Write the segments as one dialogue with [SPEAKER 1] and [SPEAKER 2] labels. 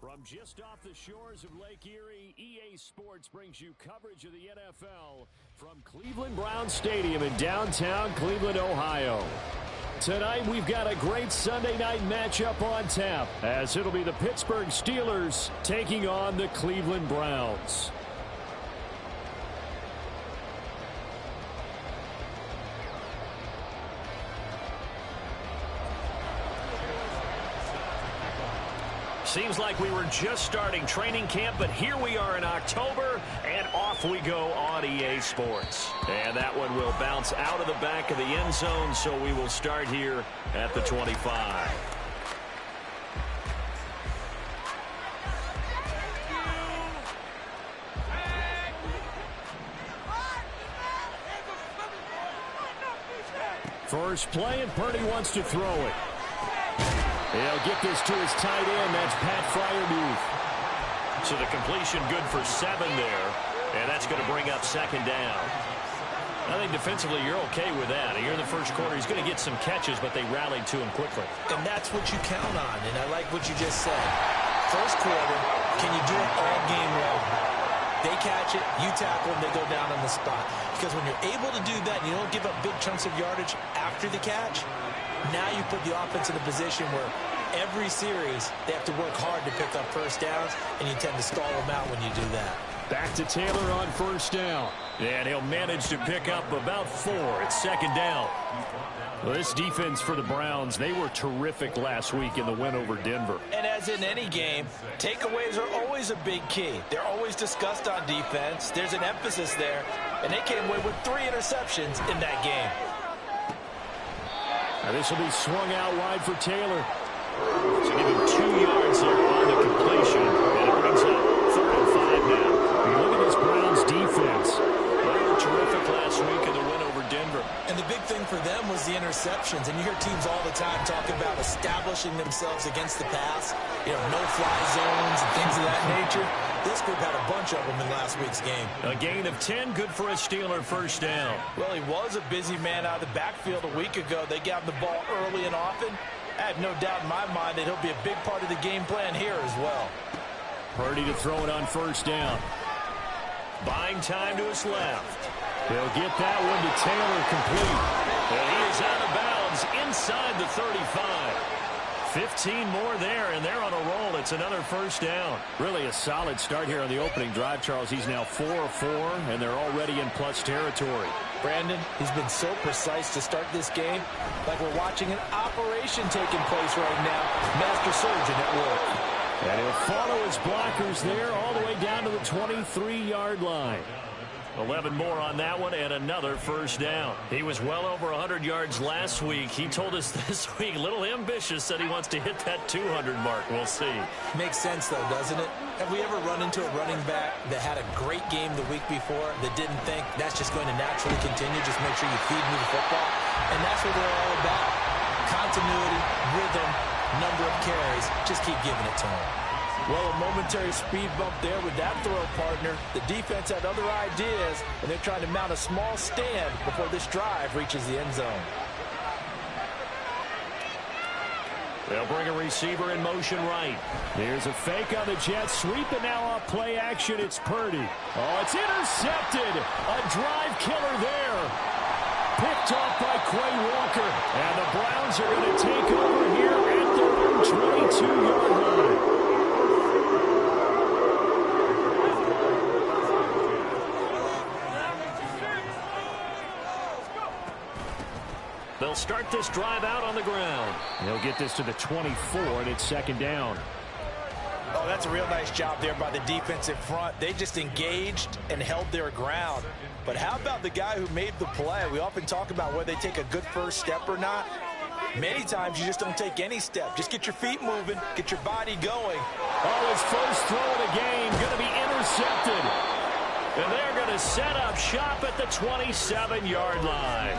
[SPEAKER 1] From just off the shores of Lake Erie, EA Sports brings you coverage of the NFL from Cleveland Browns Stadium in downtown Cleveland, Ohio. Tonight, we've got a great Sunday night matchup on tap, as it'll be the Pittsburgh Steelers taking on the Cleveland Browns. Seems like we were just starting training camp, but here we are in October, and off we go on EA Sports. And that one will bounce out of the back of the end zone, so we will start here at the 25. First play, and Purdy wants to throw it. He'll get this to his tight end. That's Pat Freiermuth. So the completion good for 7 there. And that's going to bring up second down. I think defensively you're okay with that. Here in the first quarter, he's going to get some catches, but they rallied to him quickly.
[SPEAKER 2] And that's what you count on. And I like what you just said. First quarter, can you do it all game long? They catch it, you tackle, and they go down on the spot. Because when you're able to do that, and you don't give up big chunks of yardage after the catch, now you put the offense in a position where every series they have to work hard to pick up first downs, and you tend to stall them out when you do that.
[SPEAKER 1] Back to Taylor on first down. And he'll manage to pick up about 4 at second down. Well, this defense for the Browns, they were terrific last week in the win over Denver.
[SPEAKER 2] And as in any game, takeaways are always a big key. They're always discussed on defense. There's an emphasis there, and they came away with 3 interceptions in that game.
[SPEAKER 1] Now this will be swung out wide for Taylor. So give him 2 yards there on the completion. And it brings up 3rd and 5 now. When you look at this Browns defense, they were terrific last week in the win over Denver.
[SPEAKER 2] And the big thing for them was the interceptions. And you hear teams all the time talking about establishing themselves against the pass. You know, no-fly zones and things of that nature. This group had a bunch of them in last week's game.
[SPEAKER 1] A gain of 10, good for a Steeler first down.
[SPEAKER 2] Well, he was a busy man out of the backfield a week ago. They got the ball early and often. I have no doubt in my mind that he'll be a big part of the game plan here as well.
[SPEAKER 1] Purdy to throw it on first down. Buying time to his left. He'll get that one to Taylor complete. And he is out of bounds inside the 35. 15 more there, and they're on a roll. It's another first down. Really a solid start here on the opening drive, Charles. He's now 4 of 4, and they're already in plus territory.
[SPEAKER 2] Brandon, he's been so precise to start this game, like we're watching an operation taking place right now. Master surgeon at work.
[SPEAKER 1] And he'll follow his blockers there all the way down to the 23-yard line. 11 more on that one, and another first down. He was well over 100 yards last week. He told us this week, a little ambitious, said he wants to hit that 200 mark. We'll see.
[SPEAKER 2] Makes sense, though, doesn't it? Have we ever run into a running back that had a great game the week before that didn't think that's just going to naturally continue? Just make sure you feed me the football. And that's what they're all about. Continuity, rhythm, number of carries. Just keep giving it to him. Well, a momentary speed bump there with that throw partner. The defense had other ideas, and they're trying to mount a small stand before this drive reaches the end zone.
[SPEAKER 1] They'll bring a receiver in motion right. Here's a fake on the jet sweep, and now off play action, it's Purdy. Oh, it's intercepted. A drive killer there. Picked off by Quay Walker. And the Browns are going to take over here at their own 22-yard line. They'll start this drive out on the ground. They'll get this to the 24, and it's second down.
[SPEAKER 2] Oh, that's a real nice job there by the defensive front. They just engaged and held their ground. But how about the guy who made the play? We often talk about whether they take a good first step or not. Many times you just don't take any step. Just get your feet moving, get your body going.
[SPEAKER 1] Oh, his first throw of the game going to be intercepted. And they're going to set up shop at the 27-yard line.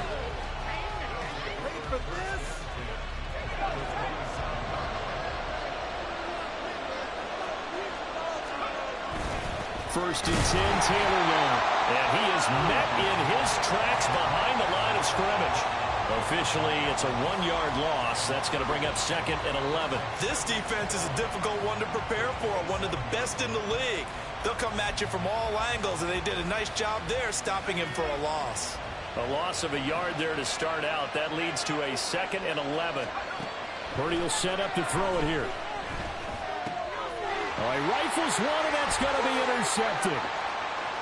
[SPEAKER 1] First and 10, Taylor now. And he is met in his tracks behind the line of scrimmage. Officially, it's a 1-yard loss. That's going to bring up 2nd and 11.
[SPEAKER 2] This defense is a difficult one to prepare for, one of the best in the league. They'll come at you from all angles, and they did a nice job there stopping him for a loss.
[SPEAKER 1] A loss of a yard there to start out. That leads to a 2nd and 11. Purdy will set up to throw it here. All right, rifles one, and that's going to be intercepted.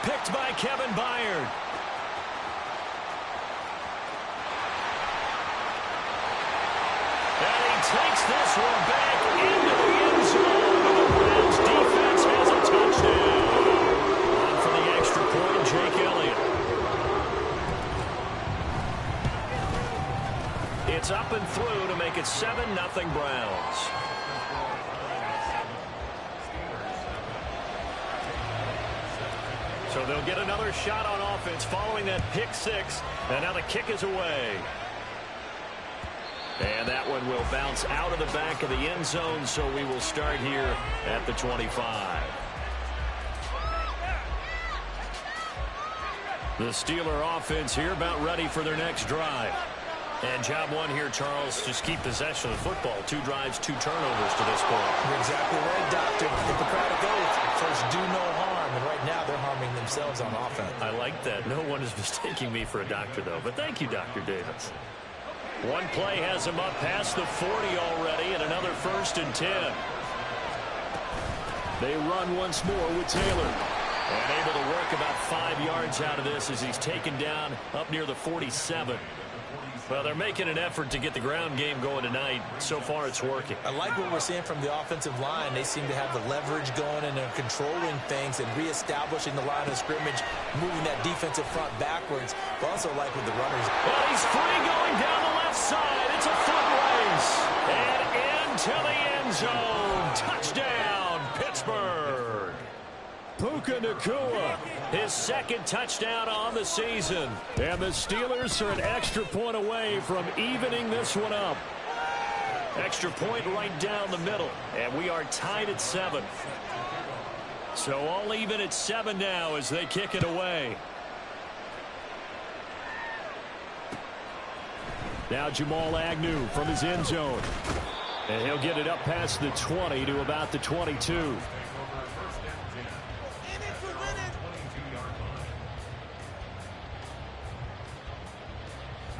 [SPEAKER 1] Picked by Kevin Byard. And he takes this one back into the end zone. The Browns defense has a touchdown. On for the extra point, Jake Elliott. It's up and through to make it 7-0 Browns. So they'll get another shot on offense following that pick six. And now the kick is away. And that one will bounce out of the back of the end zone, so we will start here at the 25. The Steeler offense here about ready for their next drive. And job one here, Charles, just keep possession of the football. 2 drives, 2 turnovers to this point.
[SPEAKER 2] You're exactly right, Doctor. Hippocratic oath. First, do no harm. And right now, they're harming themselves on offense.
[SPEAKER 1] I like that. No one is mistaking me for a doctor, though. But thank you, Dr. Davis. One play has him up past the 40 already, and another 1st and 10. They run once more with Taylor. And able to work about 5 yards out of this as he's taken down up near the 47. Well, they're making an effort to get the ground game going tonight. So far, it's working.
[SPEAKER 2] I like what we're seeing from the offensive line. They seem to have the leverage going, and they're controlling things and reestablishing the line of scrimmage, moving that defensive front backwards. But also like with the runners.
[SPEAKER 1] Well, he's free going down the left side. It's a foot race. And into the end zone. Touchdown, Pittsburgh. Puka Nacua, his 2nd touchdown on the season. And the Steelers are an extra point away from evening this one up. Extra point right down the middle. And we are tied at 7. So all even at 7 now as they kick it away. Now Jamal Agnew from his end zone. And he'll get it up past the 20 to about the 22.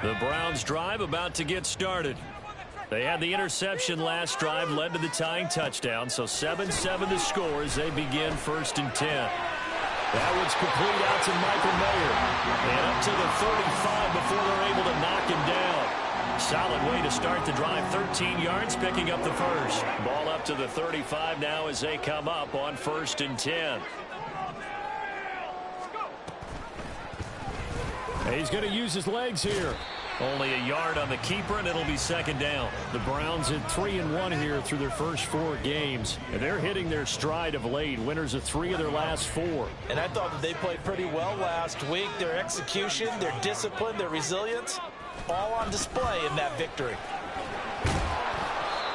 [SPEAKER 1] The Browns drive about to get started. They had the interception last drive, led to the tying touchdown, so 7-7 the score as they begin 1st and 10. That one's complete out to Michael Mayer. And up to the 35 before they're able to knock him down. Solid way to start the drive, 13 yards, picking up the first. Ball up to the 35 now as they come up on 1st and 10. He's going to use his legs here. Only a yard on the keeper, and it'll be 2nd down. The Browns at 3-1 here through their first 4 games. And they're hitting their stride of late. Winners of 3 of their last 4.
[SPEAKER 2] And I thought that they played pretty well last week. Their execution, their discipline, their resilience, all on display in that victory.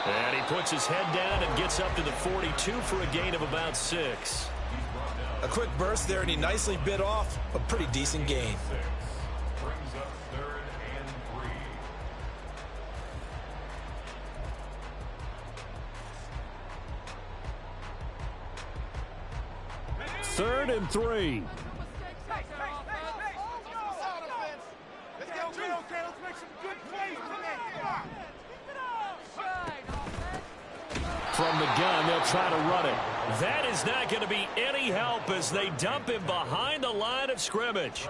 [SPEAKER 1] And he puts his head down and gets up to the 42 for a gain of about 6.
[SPEAKER 2] A quick burst there, and he nicely bit off a pretty decent gain.
[SPEAKER 1] Third and 3. From the gun, they'll try to run it. That is not going to be any help as they dump him behind the line of scrimmage.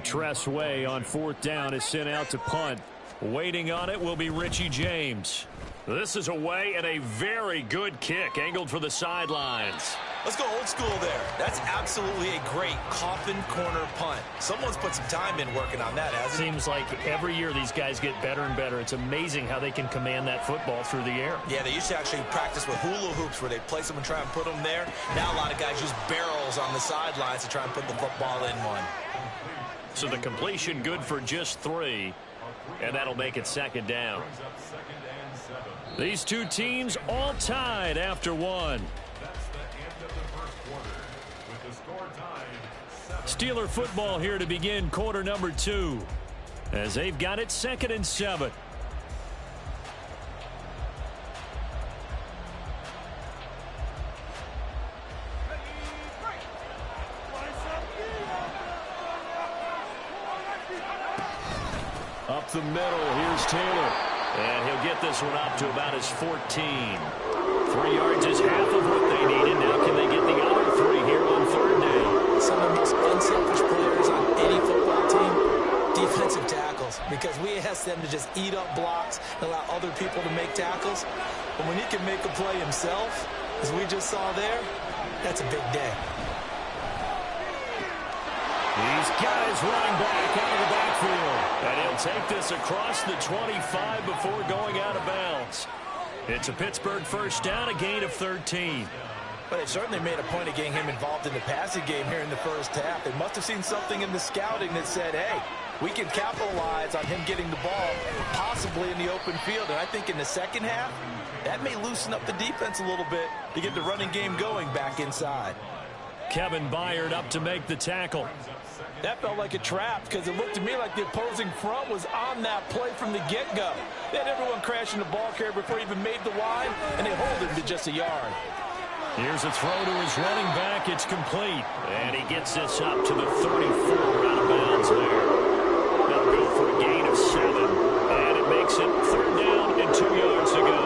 [SPEAKER 1] Tress Way on 4th down is sent out to punt. Waiting on it will be Richie James. This is away and a very good kick angled for the sidelines.
[SPEAKER 2] Let's go old school there. That's absolutely a great coffin corner punt. Someone's put some time in working on that, hasn't it?
[SPEAKER 1] Seems like every year these guys get better and better. It's amazing how they can command that football through the air.
[SPEAKER 2] Yeah, they used to actually practice with hula hoops where they place them and try and put them there. Now a lot of guys use barrels on the sidelines to try and put the football in one.
[SPEAKER 1] So the completion good for just 3, and that'll make it 2nd down. These 2 teams all tied after 1. Steeler football here to begin quarter number 2. as they've got it 2nd and 7. Up the middle, here's Taylor. And he'll get this one up to about his 14. 3 yards is half of what they needed. Now can they get the other 3 here on 3rd down?
[SPEAKER 2] Some of the most unselfish players on any football team, defensive tackles. Because we ask them to just eat up blocks and allow other people to make tackles. But when he can make a play himself, as we just saw there, that's a big day.
[SPEAKER 1] These guys running back out of the backfield. And he'll take this across the 25 before going out of bounds. It's a Pittsburgh 1st down, a gain of 13.
[SPEAKER 2] But they certainly made a point of getting him involved in the passing game here in the 1st half. They must have seen something in the scouting that said, hey, we can capitalize on him getting the ball, possibly in the open field. And I think in the 2nd half, that may loosen up the defense a little bit to get the running game going back inside.
[SPEAKER 1] Kevin Byard up to make the tackle.
[SPEAKER 2] That felt like a trap because it looked to me like the opposing front was on that play from the get-go. They had everyone crashing the ball carrier before he even made the line, and they hold him to just a yard.
[SPEAKER 1] Here's a throw to his running back. It's complete. And he gets this up to the 34 out of bounds there. They'll go for a gain of 7. And it makes it 3rd down and 2 yards to go.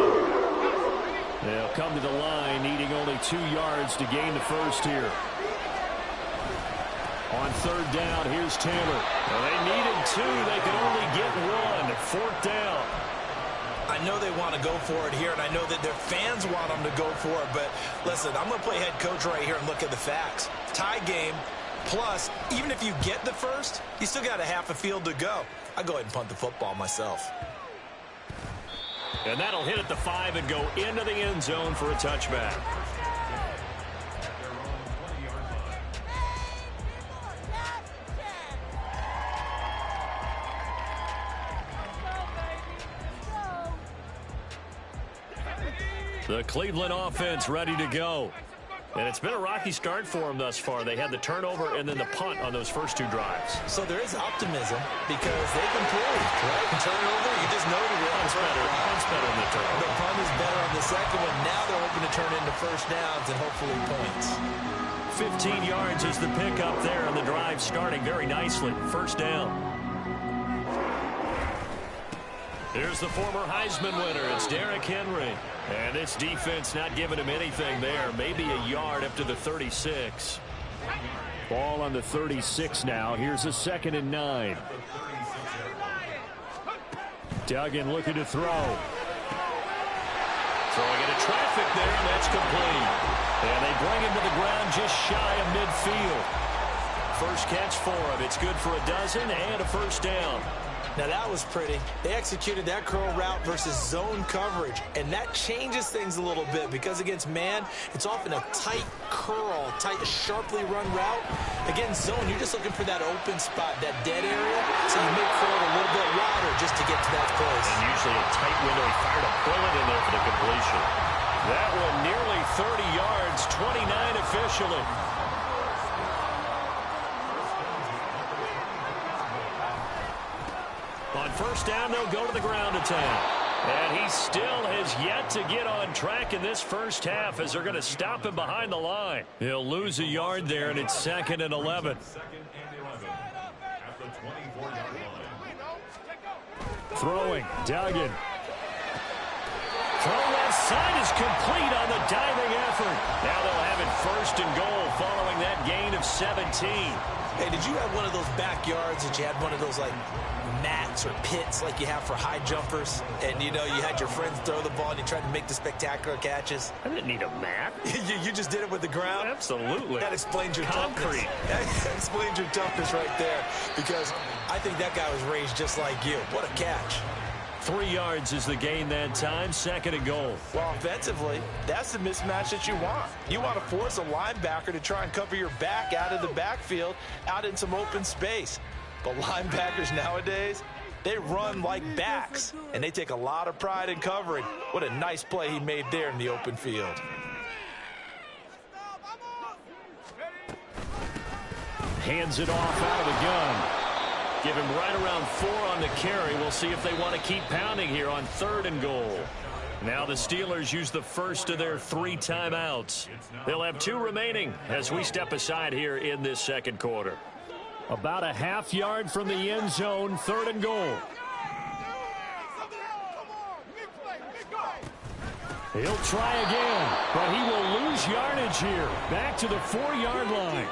[SPEAKER 1] They'll come to the line needing only 2 yards to gain the 1st here. On 3rd down, here's Taylor. Well, they needed 2. They could only get 1. 4th down.
[SPEAKER 2] I know they want to go for it here, and I know that their fans want them to go for it. But, listen, I'm going to play head coach right here and look at the facts. Tie game, plus, even if you get the 1st, you still got a half a field to go. I'll go ahead and punt the football myself.
[SPEAKER 1] And that'll hit at the 5 and go into the end zone for a touchback. The Cleveland offense ready to go. And it's been a rocky start for them thus far. They had the turnover and then the punt on those first 2 drives.
[SPEAKER 2] So there is optimism because they've improved, right? Turnover, you just noted it.
[SPEAKER 1] Punt's better than the turnover.
[SPEAKER 2] The punt is better on the 2nd one. Now they're hoping to turn into 1st downs and hopefully points.
[SPEAKER 1] 15 yards is the pickup there, and the drive starting very nicely. 1st down. Here's the former Heisman winner. It's Derrick Henry. And this defense not giving him anything there. Maybe a yard up to the 36. Ball on the 36 now. Here's a 2nd and 9. Duggan looking to throw. Throwing into traffic there, and that's complete. And they bring him to the ground just shy of midfield. First catch for him. It's good for a dozen and a 1st down.
[SPEAKER 2] Now that was pretty. They executed that curl route versus zone coverage, and that changes things a little bit because against man, it's often a tight curl, tight, sharply run route. Against zone, you're just looking for that open spot, that dead area, so you make curl a little bit wider just to get to that place.
[SPEAKER 1] And usually a tight window. He fired a bullet in there for the completion. That one nearly 30 yards, 29 officially. On 1st down, they'll go to the ground attack. And he still has yet to get on track in this 1st half as they're going to stop him behind the line. He'll lose a yard there, and it's 2nd and 11. Throwing, Duggan. Throw left side is complete on the diving effort. Now they'll have it 1st and goal following that gain of 17.
[SPEAKER 2] Hey, did you have one of those backyards that you had one of those, like, mats or pits like you have for high jumpers? And, you know, you had your friends throw the ball and you tried to make the spectacular catches?
[SPEAKER 1] I didn't need a mat.
[SPEAKER 2] you just did it with the ground?
[SPEAKER 1] Absolutely.
[SPEAKER 2] That explains your
[SPEAKER 1] concrete.
[SPEAKER 2] Toughness. That explains your toughness right there. Because I think that guy was raised just like you. What a catch.
[SPEAKER 1] 3 yards is the gain that time, 2nd and goal.
[SPEAKER 2] Well, offensively, that's the mismatch that you want. You want to force a linebacker to try and cover your back out of the backfield, out in some open space. But linebackers nowadays, they run like backs, and they take a lot of pride in covering. What a nice play he made there in the open field.
[SPEAKER 1] Hands it off out of the gun. Give him right around 4 on the carry. We'll see if they want to keep pounding here on 3rd and goal. Now the Steelers use the first of their 3 timeouts. They'll have 2 remaining as we step aside here in this second quarter. About a half yard from the end zone, 3rd and goal. He'll try again, but he will lose yardage here. Back to the 4-yard line.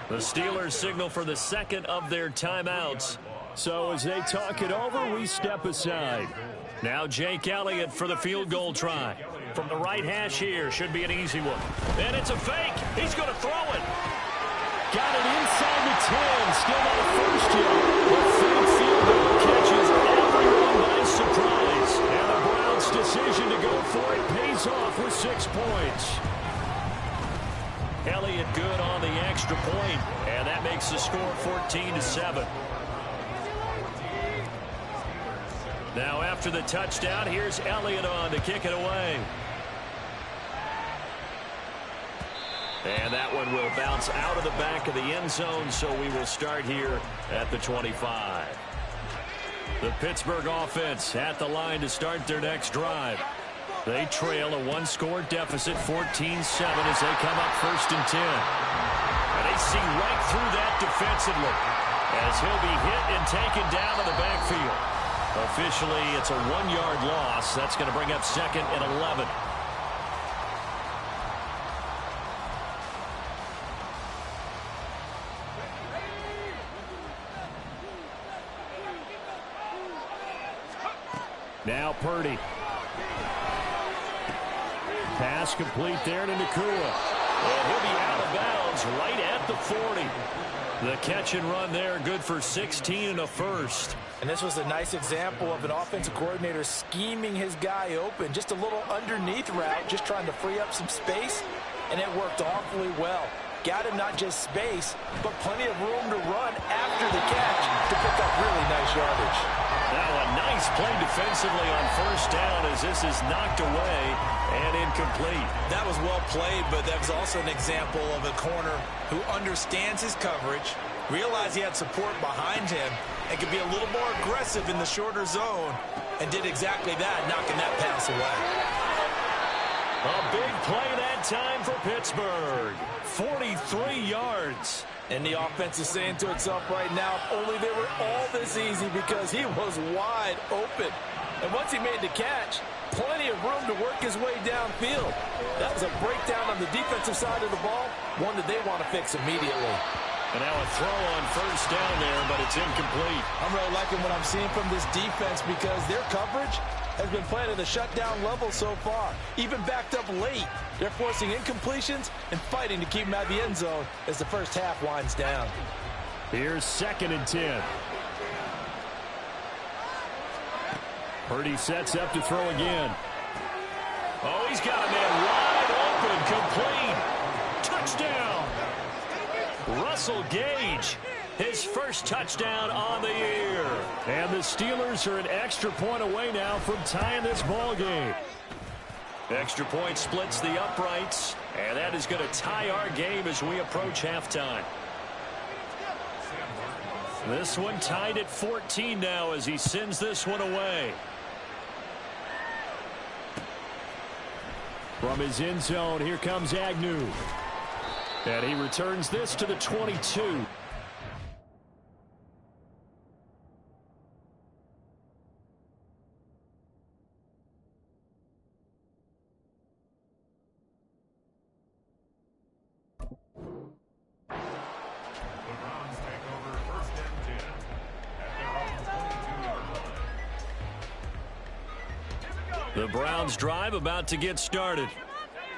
[SPEAKER 1] The Steelers signal for the second of their timeouts. So as they talk it over, we step aside. Now Jake Elliott for the field goal try. From the right hash here, should be an easy one. And it's a fake. He's going to throw it. Got it inside the 10. Still not a first yet. The fake field goal catches everyone by surprise. And the Browns' decision to go for it pays off with 6 points. Elliott good on the extra point, and that makes the score 14-7. Now after the touchdown, here's Elliott on to kick it away. And that one will bounce out of the back of the end zone, so we will start here at the 25. The Pittsburgh offense at the line to start their next drive. They trail a 1-score deficit, 14-7, as they come up 1st and 10. And they see right through that defensively as he'll be hit and taken down in the backfield. Officially, it's a 1-yard loss. That's going to bring up 2nd and 11. Now Purdy. Pass complete there to Nakua. And he'll be out of bounds right at the 40. The catch and run there, good for 16 and a first.
[SPEAKER 2] And this was a nice example of an offensive coordinator scheming his guy open. Just a little underneath route, just trying to free up some space, and it worked awfully well. Got him not just space, but plenty of room to run after the catch to pick up really nice yardage.
[SPEAKER 1] Now a nice play defensively on 1st down as this is knocked away and incomplete.
[SPEAKER 2] That was well played, but that was also an example of a corner who understands his coverage, realized he had support behind him, and could be a little more aggressive in the shorter zone, and did exactly that, knocking that pass away.
[SPEAKER 1] A big play that time for Pittsburgh. 43 yards.
[SPEAKER 2] And the offense is saying to itself right now, if only they were all this easy, because he was wide open. And once he made the catch, plenty of room to work his way downfield. That was a breakdown on the defensive side of the ball, one that they want to fix immediately.
[SPEAKER 1] And now a throw on 1st down there, but it's incomplete.
[SPEAKER 2] I'm really liking what I'm seeing from this defense because their coverage has been playing at a shutdown level so far. Even backed up late, they're forcing incompletions and fighting to keep them out of the end zone as the first half winds down.
[SPEAKER 1] Here's 2nd and 10. Purdy sets up to throw again. Oh, he's got a man wide open, complete. Touchdown. Russell Gage, his first touchdown on the year. And the Steelers are an extra point away now from tying this ball game. Extra point splits the uprights, and that is going to tie our game as we approach halftime. This one tied at 14 now as he sends this one away. From his end zone, here comes Agnew. And he returns this to the 22. The Browns drive about to get started.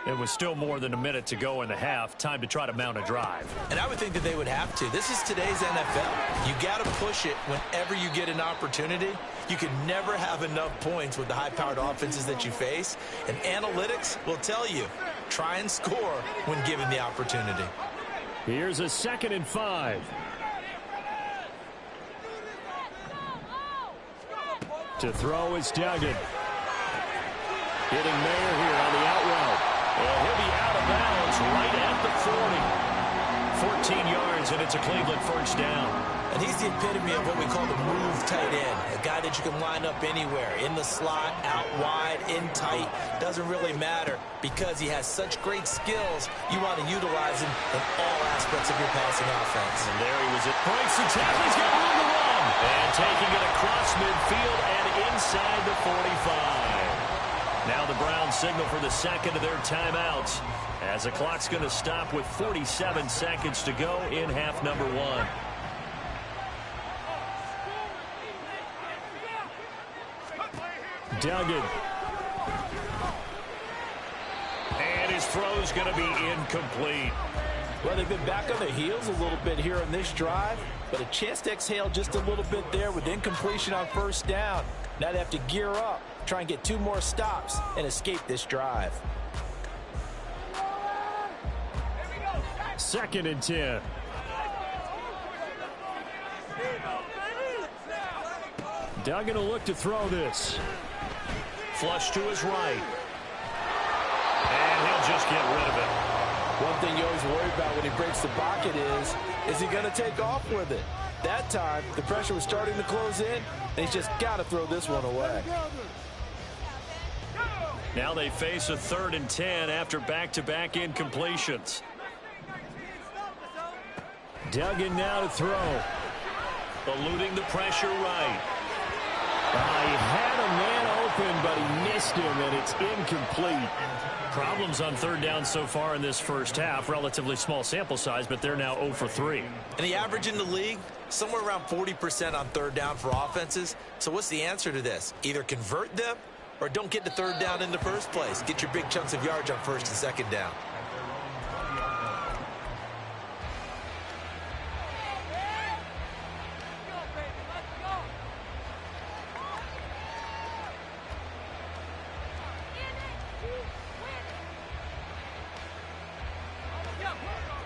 [SPEAKER 1] It was still more than a minute to go in the half. Time to try to mount a drive.
[SPEAKER 2] And I would think that they would have to. This is today's NFL. You got to push it whenever you get an opportunity. You can never have enough points with the high-powered offenses that you face. And analytics will tell you, try and score when given the opportunity.
[SPEAKER 1] Here's a 2nd and 5. To throw is Duggan. Hitting Mayer here on the out route. And he'll be out of bounds right at the 14 yards, and it's a Cleveland first down.
[SPEAKER 2] And he's the epitome of what we call the move tight end, a guy that you can line up anywhere, in the slot, out wide, in tight, doesn't really matter because he has such great skills. You want to utilize him in all aspects of your passing offense.
[SPEAKER 1] And there he was. It breaks the tackle. He's got room to run. And taking it across midfield and inside the 45. Now the Browns signal for the second of their timeouts as the clock's going to stop with 47 seconds to go in half number 1. Duggan. And his throw's going to be incomplete.
[SPEAKER 3] Well, they've been back on their heels a little bit here in this drive, but a chance to exhale just a little bit there with incompletion on first down. Now they have to gear up, try and get 2 more stops, and escape this drive.
[SPEAKER 1] 2nd and 10. Duggan will look to throw this. Flush to his right. And he'll just get rid of it.
[SPEAKER 3] One thing you always worry about when he breaks the pocket is he going to take off with it? That time, the pressure was starting to close in, and he's just got to throw this one away.
[SPEAKER 1] Now they face a 3rd and 10 after back-to-back incompletions. Duggan now to throw. Eluding the pressure right. He had a man open, but he missed him, and it's incomplete. Problems on 3rd down so far in this first half. Relatively small sample size, but they're now 0 for 3.
[SPEAKER 2] And the average in the league, somewhere around 40% on 3rd down for offenses. So what's the answer to this? Either convert them or don't get to 3rd down in the first place. Get your big chunks of yards on 1st and 2nd down.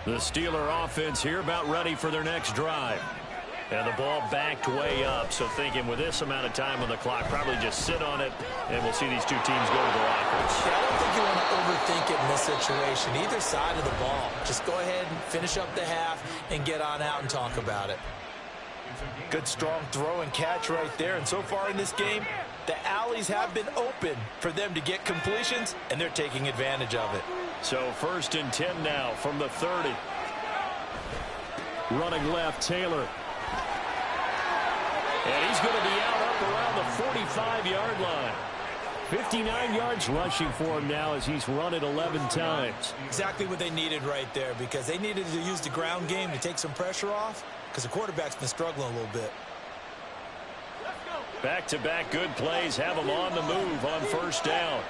[SPEAKER 1] The Steeler offense here about ready for their next drive. And the ball backed way up, so thinking with this amount of time on the clock, probably just sit on it, and we'll see these 2 teams go to the lockers.
[SPEAKER 2] Yeah, I don't think you want to overthink it in this situation, either side of the ball. Just go ahead and finish up the half and get on out and talk about it.
[SPEAKER 3] Good strong throw and catch right there, and so far in this game, the alleys have been open for them to get completions, and they're taking advantage of it.
[SPEAKER 1] So 1st and 10 now from the 30. Running left, Taylor. And he's going to be out up around the 45-yard line. 59 yards rushing for him now as he's run it 11 times.
[SPEAKER 2] Exactly what they needed right there, because they needed to use the ground game to take some pressure off, because the quarterback's been struggling a little bit.
[SPEAKER 1] Back-to-back good plays have them on the move on 1st down.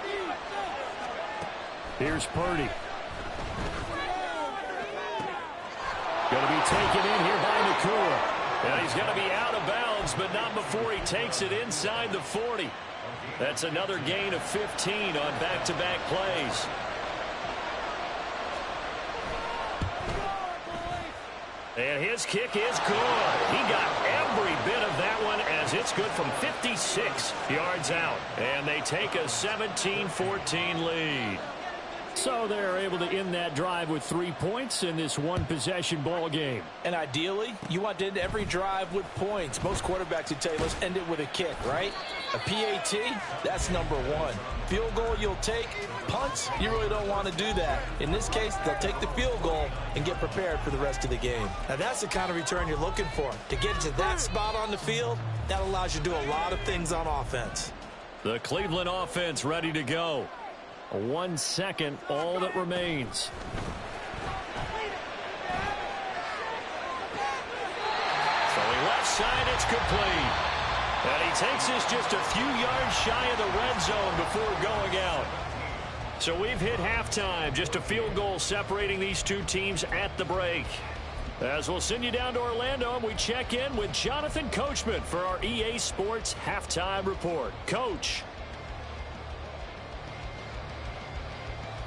[SPEAKER 1] Here's Purdy. Going to be taken in here by Nakua. And he's going to be out of bounds, but not before he takes it inside the 40. That's another gain of 15 on back-to-back plays. And his kick is good. He got every bit of that one as it's good from 56 yards out. And they take a 17-14 lead. So they're able to end that drive with 3 points in this one-possession ball game.
[SPEAKER 3] And ideally, you want to end every drive with points. Most quarterbacks would tell you, let's end it with a kick, right? A PAT, that's number 1. Field goal you'll take. Punts, you really don't want to do that. In this case, they'll take the field goal and get prepared for the rest of the game.
[SPEAKER 2] Now that's the kind of return you're looking for. To get to that spot on the field, that allows you to do a lot of things on offense.
[SPEAKER 1] The Cleveland offense ready to go. 1 second, all that remains. Throwing left side, it's complete. And he takes this just a few yards shy of the red zone before going out. So we've hit halftime. Just a field goal separating these 2 teams at the break. As we'll send you down to Orlando, and we check in with Jonathan Coachman for our EA Sports Halftime Report. Coach.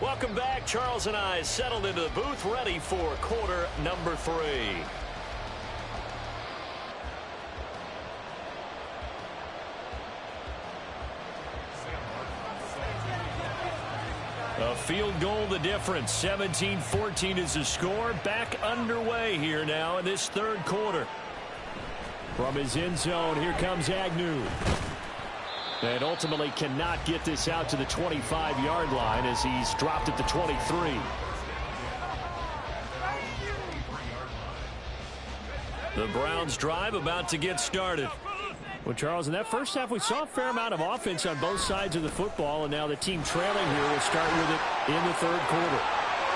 [SPEAKER 1] Welcome back. Charles and I settled into the booth, ready for quarter number 3. A field goal the difference. 17-14 is the score. Back underway here now in this third quarter. From his end zone, here comes Agnew. And ultimately cannot get this out to the 25-yard line as he's dropped at the 23. The Browns drive about to get started. Well, Charles, in that first half, we saw a fair amount of offense on both sides of the football, and now the team trailing here will start with it in the third quarter.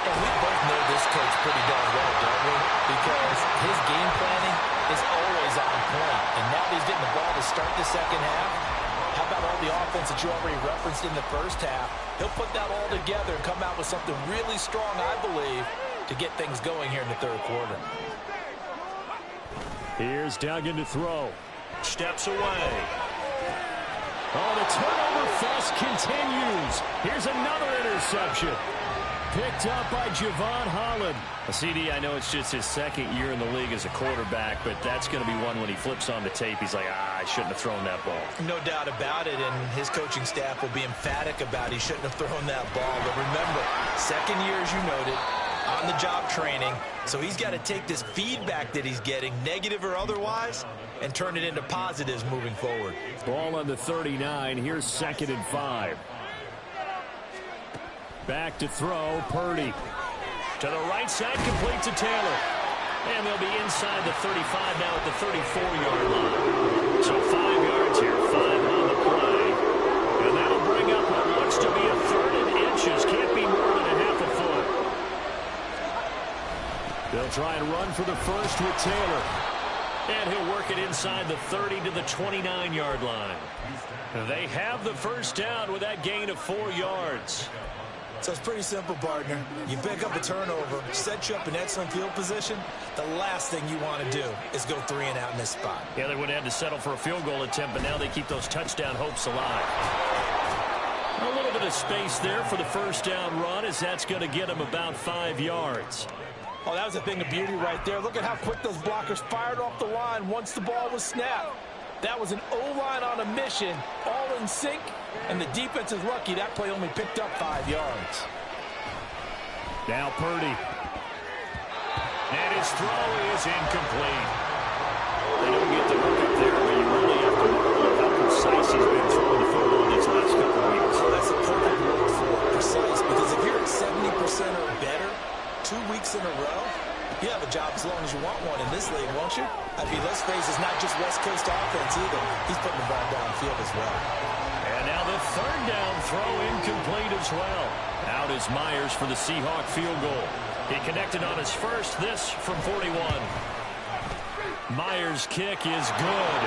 [SPEAKER 3] And we both know this coach pretty darn well, don't we? Because his game planning is always on point. And now that he's getting the ball to start the second half, how about all the offense that you already referenced in the first half? He'll put that all together and come out with something really strong, I believe, to get things going here in the third quarter.
[SPEAKER 1] Here's Duggan to throw. Steps away. Oh, the turnover fuss continues. Here's another interception. Picked up by Javon Holland. CD, I know it's just his second year in the league as a quarterback, but that's going to be one when he flips on the tape. He's like, I shouldn't have thrown that ball.
[SPEAKER 3] No doubt about it, and his coaching staff will be emphatic about he shouldn't have thrown that ball. But remember, second year, as you noted, on-the-job training. So he's got to take this feedback that he's getting, negative or otherwise, and turn it into positives moving forward.
[SPEAKER 1] Ball on the 39. Here's 2nd and 5. Back to throw, Purdy. To the right side, complete to Taylor. And they'll be inside the 35 now at the 34-yard line. So 5 yards here, 5 on the play. And that'll bring up what looks to be a 3rd and inches. Can't be more than a half a foot. They'll try and run for the first with Taylor. And he'll work it inside the 30 to the 29-yard line. They have the first down with that gain of 4 yards.
[SPEAKER 2] So it's pretty simple, partner. You pick up a turnover, set you up in excellent field position. The last thing you want to do is go 3 and out in this spot.
[SPEAKER 1] Yeah, they would have had to settle for a field goal attempt, but now they keep those touchdown hopes alive. A little bit of space there for the first down run, as that's going to get them about 5 yards.
[SPEAKER 3] Oh, that was a thing of beauty right there. Look at how quick those blockers fired off the line once the ball was snapped. That was an O-line on a mission, all in sync, and the defense is lucky that play only picked up 5 yards.
[SPEAKER 1] Now Purdy. And his throw is incomplete. They don't get the hook up there, but you really have to wonder how precise he's been throwing the football these last couple of weeks.
[SPEAKER 2] Oh, that's a perfect word for it, precise, because if you're at 70% or better 2 weeks in a row, you have a job as long as you want one in this league, won't you? I mean, let's face it, it's not just West Coast offense either. He's putting the ball downfield as well.
[SPEAKER 1] And now the 3rd down throw incomplete as well. Out is Myers for the Seahawk field goal. He connected on his first, this from 41. Myers' kick is good.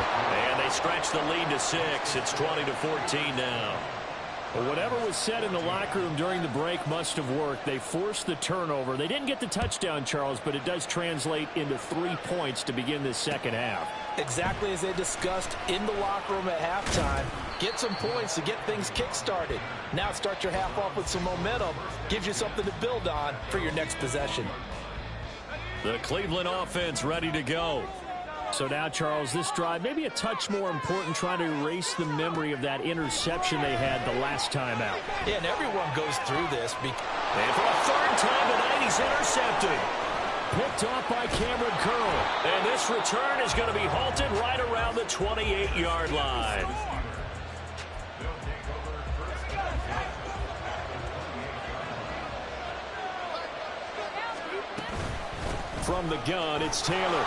[SPEAKER 1] And they stretch the lead to 6. It's 20-14 now. Well, whatever was said in the locker room during the break must have worked. They forced the turnover. They didn't get the touchdown, Charles, but it does translate into 3 points to begin this second half.
[SPEAKER 3] Exactly as they discussed in the locker room at halftime. Get some points to get things kick-started. Now start your half off with some momentum. Gives you something to build on for your next possession.
[SPEAKER 1] The Cleveland offense ready to go. So now, Charles, this drive maybe a touch more important, trying to erase the memory of that interception they had the last time out.
[SPEAKER 3] Yeah, and everyone goes through this.
[SPEAKER 1] And for a 3rd time tonight, he's intercepted. Picked off by Cameron Curl. And this return is going to be halted right around the 28-yard line. From the gun, it's Taylor.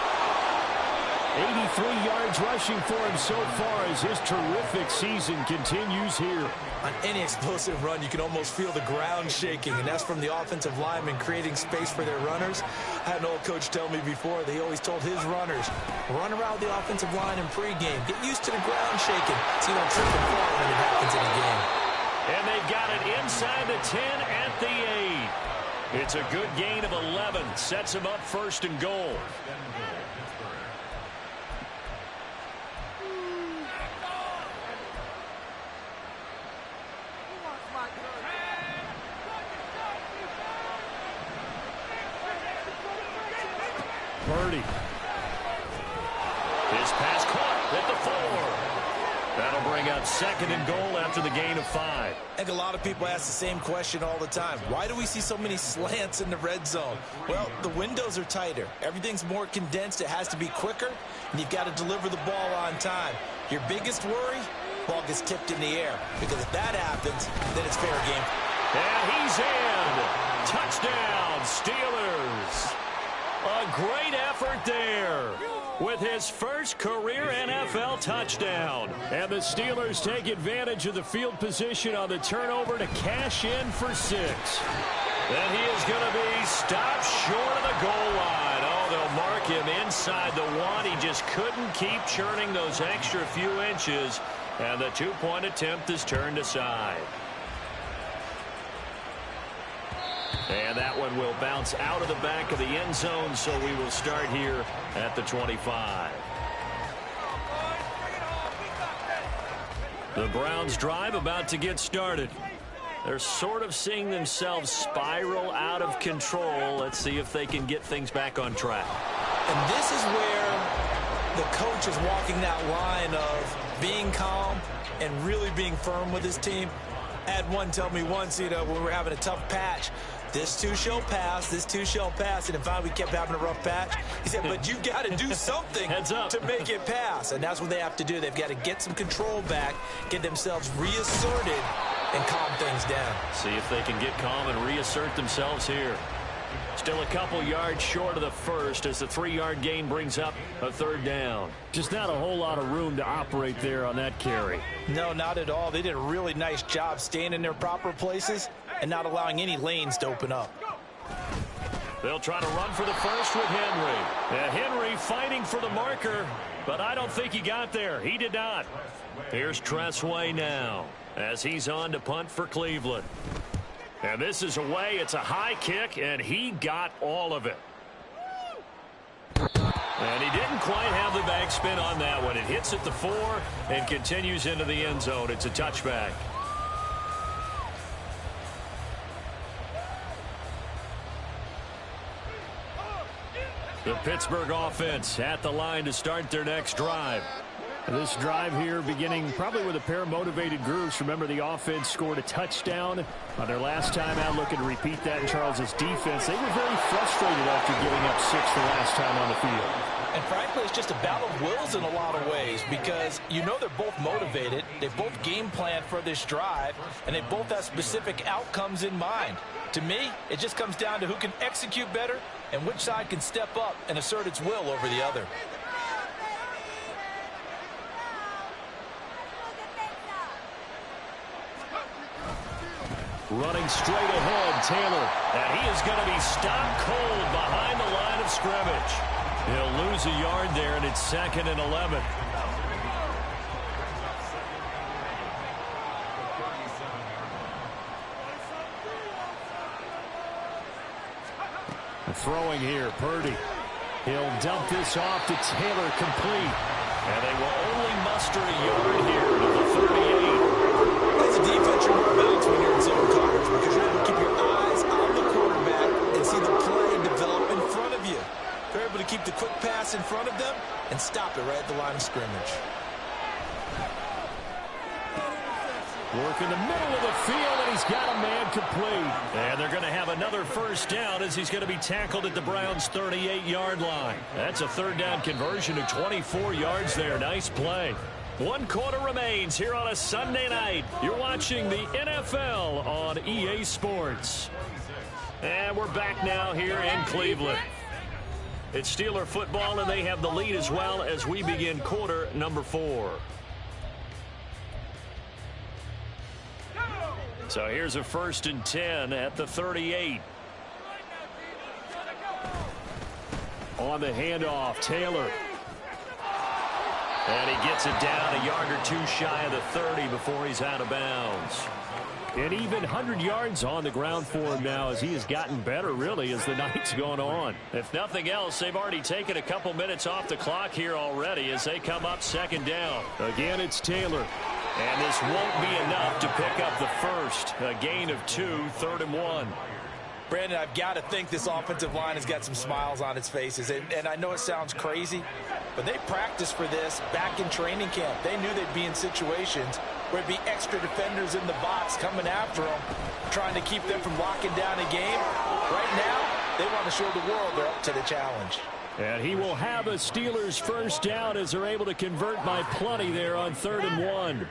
[SPEAKER 1] 83 yards rushing for him so far as his terrific season continues here.
[SPEAKER 2] On any explosive run, you can almost feel the ground shaking, and that's from the offensive linemen creating space for their runners. I had an old coach tell me before, they always told his runners, run around the offensive line in pregame. Get used to the ground shaking so you don't trip and fall when it happens in a game.
[SPEAKER 1] And they've got it inside the 10 at the 8. It's a good gain of 11. Sets him up 1st and goal. Purdy. His pass caught at the 4. That'll bring up 2nd and goal after the gain of 5.
[SPEAKER 2] I think a lot of people ask the same question all the time. Why do we see so many slants in the red zone? Well, the windows are tighter. Everything's more condensed. It has to be quicker, and you've got to deliver the ball on time. Your biggest worry, ball gets tipped in the air, because if that happens, then it's fair game.
[SPEAKER 1] And he's in. Touchdown, Steelers. A great effort there with his first career NFL touchdown. And the Steelers take advantage of the field position on the turnover to cash in for 6. And he is going to be stopped short of the goal line. Oh, they'll mark him inside the 1. He just couldn't keep churning those extra few inches. And the 2-point attempt is turned aside. And that one will bounce out of the back of the end zone, so we will start here at the 25. The Browns drive about to get started. They're sort of seeing themselves spiral out of control. Let's see if they can get things back on track.
[SPEAKER 2] And this is where the coach is walking that line of being calm and really being firm with his team. I had one tell me once, when we were having a tough patch, this too shall pass, this too shall pass. And finally we kept having a rough patch. He said, but you've got to do something to make it pass. And that's what they have to do. They've got to get some control back, get themselves reasserted, and calm things down.
[SPEAKER 1] See if they can get calm and reassert themselves here. Still a couple yards short of the first as the 3-yard gain brings up a 3rd down.
[SPEAKER 4] Just not a whole lot of room to operate there on that carry.
[SPEAKER 3] No, not at all. They did a really nice job staying in their proper places and not allowing any lanes to open up.
[SPEAKER 1] They'll try to run for the first with Henry. And Henry fighting for the marker, but I don't think he got there. He did not. Here's Tressway now as he's on to punt for Cleveland. And this is away. It's a high kick, and he got all of it. And he didn't quite have the backspin on that one. It hits at the 4 and continues into the end zone. It's a touchback. The Pittsburgh offense at the line to start their next drive.
[SPEAKER 4] This drive here beginning probably with a pair of motivated groups. Remember, the offense scored a touchdown on their last time out. Looking to repeat that in Charles's defense. They were very frustrated after giving up 6 the last time on the field.
[SPEAKER 3] And frankly, it's just a battle of wills in a lot of ways, because they're both motivated. They both game planned for this drive, and they both have specific outcomes in mind. To me, it just comes down to who can execute better and which side can step up and assert its will over the other.
[SPEAKER 1] Running straight ahead, Taylor. And he is going to be stopped cold behind the line of scrimmage. He'll lose a yard there, and it's 2nd and 11.
[SPEAKER 4] Throwing here, Purdy. He'll dump this off to Taylor, complete.
[SPEAKER 1] And they will only muster a yard here to the 38.
[SPEAKER 2] As a defense, you're more balanced when you're in zone coverage, because you're able to keep your eyes on the quarterback and see the play develop in front of you. You're able to keep the quick pass in front of them and stop it right at the line of scrimmage.
[SPEAKER 1] Work in the middle of the field, and he's got a man complete. And they're going to have another first down as he's going to be tackled at the Browns' 38-yard line. That's a 3rd down conversion of 24 yards there. Nice play. 1 quarter remains here on a Sunday night. You're watching the NFL on EA Sports. And we're back now here in Cleveland. It's Steeler football, and they have the lead as well as we begin quarter number 4. So here's a 1st and 10 at the 38. On the handoff, Taylor. And he gets it down a yard or 2 shy of the 30 before he's out of bounds.
[SPEAKER 4] And even 100 yards on the ground for him now as he has gotten better, really, as the night's gone on.
[SPEAKER 1] If nothing else, they've already taken a couple minutes off the clock here already as they come up 2nd down.
[SPEAKER 4] Again, it's Taylor.
[SPEAKER 1] And this won't be enough to pick up the first. A gain of 2, 3rd and 1.
[SPEAKER 3] Brandon, I've got to think this offensive line has got some smiles on its faces. And I know it sounds crazy, but they practiced for this back in training camp. They knew they'd be in situations where it'd be extra defenders in the box coming after them, trying to keep them from locking down a game. Right now, they want to show the world they're up to the challenge.
[SPEAKER 4] And he will have a Steelers first down as they're able to convert by plenty there on 3rd and 1.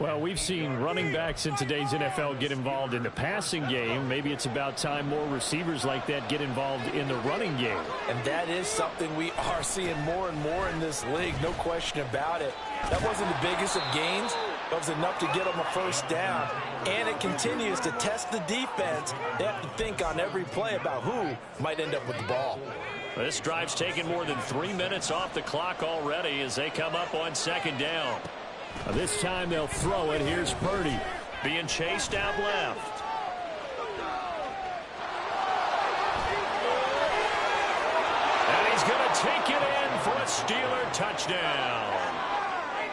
[SPEAKER 4] Well, we've seen running backs in today's NFL get involved in the passing game. Maybe it's about time more receivers like that get involved in the running game.
[SPEAKER 3] And that is something we are seeing more and more in this league, no question about it. That wasn't the biggest of gains, but it was enough to get them a first down. And it continues to test the defense. They have to think on every play about who might end up with the ball.
[SPEAKER 4] This drive's taken more than 3 minutes off the clock already as they come up on 2nd down. This time they'll throw it. Here's Purdy being chased out left. And he's going to take it in for a Steeler touchdown.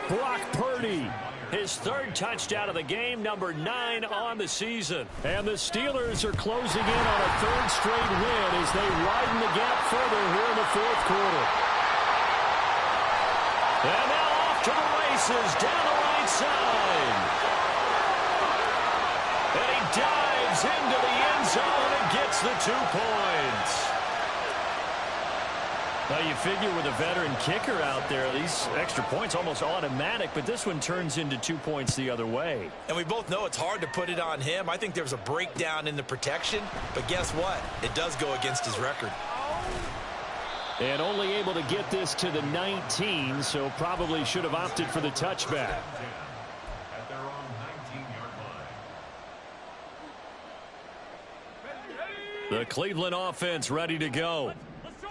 [SPEAKER 4] Brock Purdy, his 3rd touchdown of the game, number 9 on the season. And the Steelers are closing in on a 3rd straight win as they widen the gap further here in the 4th quarter. And now off to the races down the right side. And he dives into the end zone and gets the 2 points. Now, you figure with a veteran kicker out there, these extra points almost automatic, but this one turns into 2 points the other way.
[SPEAKER 3] And we both know it's hard to put it on him. I think there was a breakdown in the protection, but guess what? It does go against his record.
[SPEAKER 4] And only able to get this to the 19, so probably should have opted for the touchback. The Cleveland offense ready to go.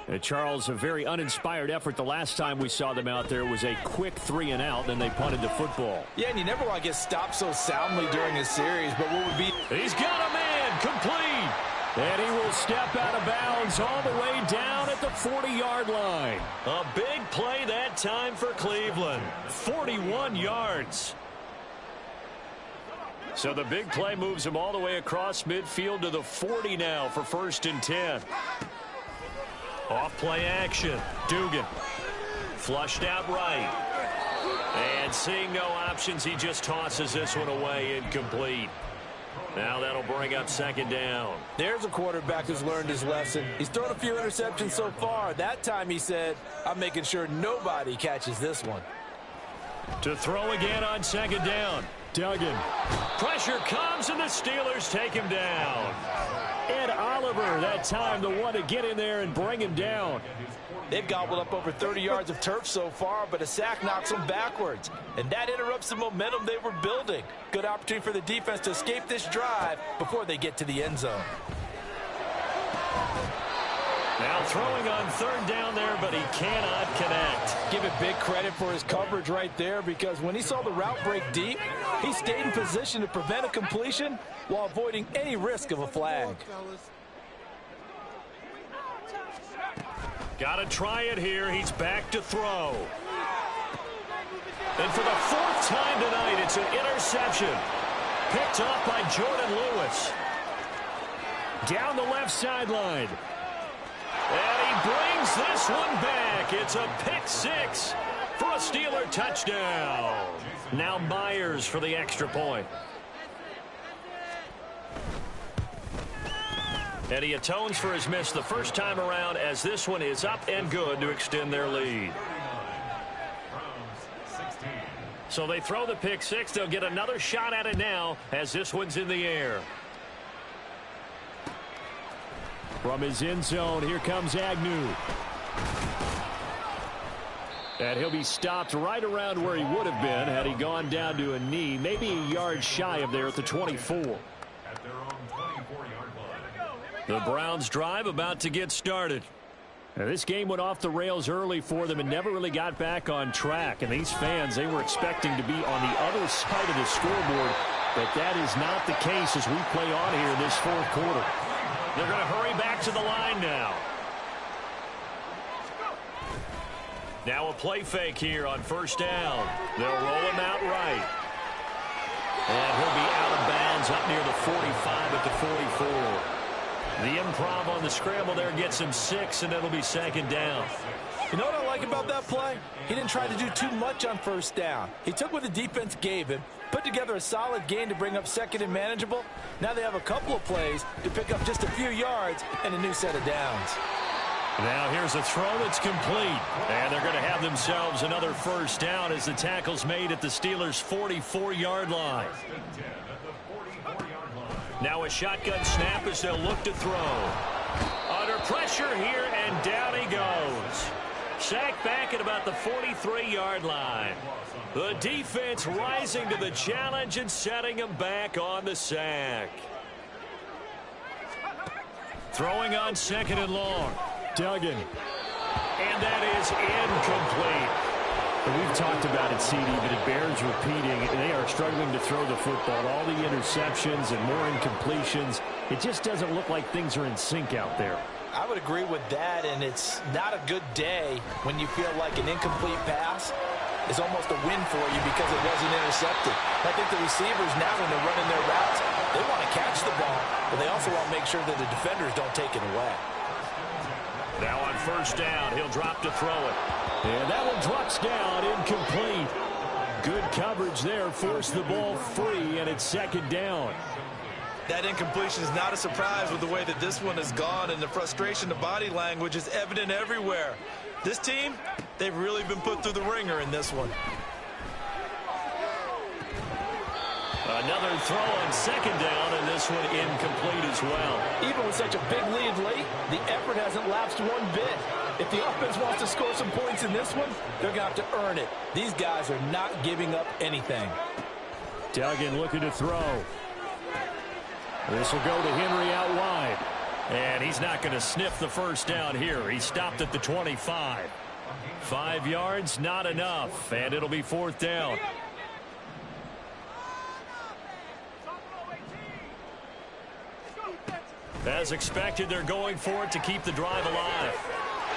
[SPEAKER 4] And Charles, a very uninspired effort. The last time we saw them out there was a quick 3-and-out, then they punted the football.
[SPEAKER 3] Yeah, and you never want to get stopped so soundly during a series, but what would be...
[SPEAKER 4] He's got a man, complete. And he will step out of bounds all the way down at the 40-yard line. A big play that time for Cleveland. 41 yards. So the big play moves him all the way across midfield to the 40 now for 1st and 10. Off play action. Dugan. Flushed out right. And seeing no options, he just tosses this one away incomplete. Now that'll bring up 2nd down.
[SPEAKER 3] There's a quarterback who's learned his lesson. He's thrown a few interceptions so far. That time he said, I'm making sure nobody catches this one.
[SPEAKER 4] To throw again on 2nd down. Duggan. Pressure comes and the Steelers take him down. Ed Oliver, that time the one to get in there and bring him down.
[SPEAKER 3] They've gobbled up over 30 yards of turf so far, but a sack knocks them backwards. And that interrupts the momentum they were building. Good opportunity for the defense to escape this drive before they get to the end zone.
[SPEAKER 4] Now throwing on 3rd down there, but he cannot connect.
[SPEAKER 3] Give it big credit for his coverage right there, because when he saw the route break deep, he stayed in position to prevent a completion while avoiding any risk of a flag.
[SPEAKER 4] Got to try it here. He's back to throw. And for the 4th time tonight, it's an interception. Picked off by Jordan Lewis. Down the left sideline. And he brings this one back. It's a pick 6 for a Steeler touchdown. Now Myers for the extra point. And he atones for his miss the first time around, as this one is up and good to extend their lead. So they throw the pick 6. They'll get another shot at it now as this one's in the air. From his end zone, here comes Agnew. And he'll be stopped right around where he would have been had he gone down to a knee, maybe a yard shy of there at the 24. The Browns drive about to get started. Now, this game went off the rails early for them and never really got back on track. And these fans, they were expecting to be on the other side of the scoreboard, but that is not the case as we play on here in this 4th quarter. They're going to hurry back to the line now. Now a play fake here on 1st down. They'll roll him out right. And he'll be out of bounds up near the 45 at the 44.
[SPEAKER 1] The improv on the scramble there gets him 6, and it'll be second down.
[SPEAKER 3] You know what I like about that play? He didn't try to do too much on first down. He took what the defense gave him, put together a solid gain to bring up second and manageable. Now they have a couple of plays to pick up just a few yards and a new set of downs.
[SPEAKER 1] Now here's a throw that's complete. And they're going to have themselves another first down as the tackle's made at the Steelers' 44-yard line. Now a shotgun snap as they'll look to throw. Under pressure here, and down he goes. Sacked back at about the 43-yard line. The defense rising to the challenge and setting him back on the sack. Throwing on second and long. Duggan. And that is incomplete. We've talked about it, CD, but it bears repeating. They are struggling to throw the football. All the interceptions and more incompletions. It just doesn't look like things are in sync out there.
[SPEAKER 3] I would agree with that, and it's not a good day when you feel like an incomplete pass is almost a win for you because it wasn't intercepted. I think the receivers now, when they're running their routes, they want to catch the ball, but they also want to make sure that the defenders don't take it away.
[SPEAKER 1] Now on first down, he'll drop to throw it. And that one drops down, incomplete. Good coverage there, forced the ball free, and it's second down.
[SPEAKER 2] That incompletion is not a surprise with the way that this one has gone, and the frustration, the body language is evident everywhere. This team, they've really been put through the ringer in this one.
[SPEAKER 1] Another throw on second down, and this one incomplete as well.
[SPEAKER 3] Even with such a big lead late, the effort hasn't lapsed one bit. If the offense wants to score some points in this one, they're going to have to earn it. These guys are not giving up anything.
[SPEAKER 1] Duggan looking to throw. This will go to Henry out wide. And he's not going to sniff the first down here. He stopped at the 25. 5 yards, not enough. And it'll be fourth down. As expected, they're going for it to keep the drive alive.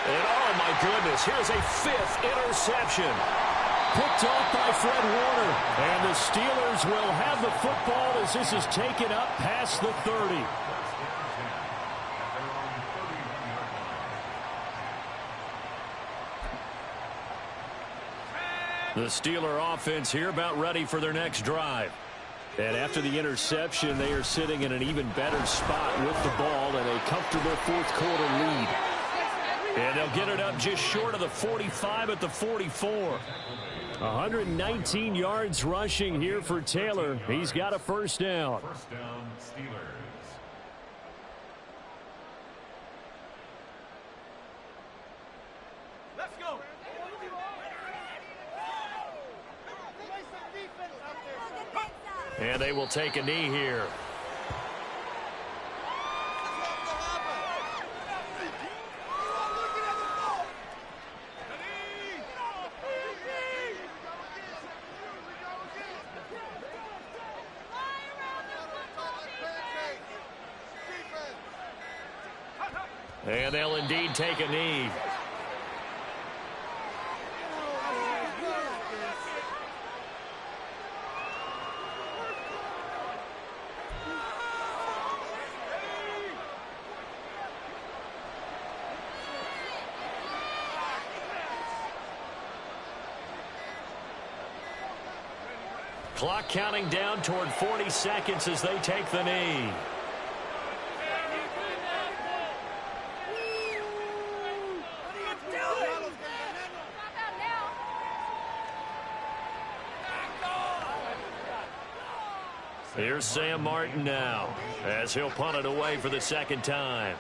[SPEAKER 1] And oh my goodness, here's a 5th interception. Picked off by Fred Warner. And the Steelers will have the football as this is taken up past the 30. The Steeler offense here about ready for their next drive. And after the interception, they are sitting in an even better spot with the ball and a comfortable fourth quarter lead. And they'll get it up just short of the 45 at the 44. 119 yards rushing here for Taylor. He's got a first down.
[SPEAKER 5] First down, Steelers.
[SPEAKER 6] Let's go.
[SPEAKER 1] And they will take a knee here. And they'll indeed take a knee. Clock counting down toward 40 seconds as they take the knee. Here's Sam Martin now as he'll punt it away for the second time.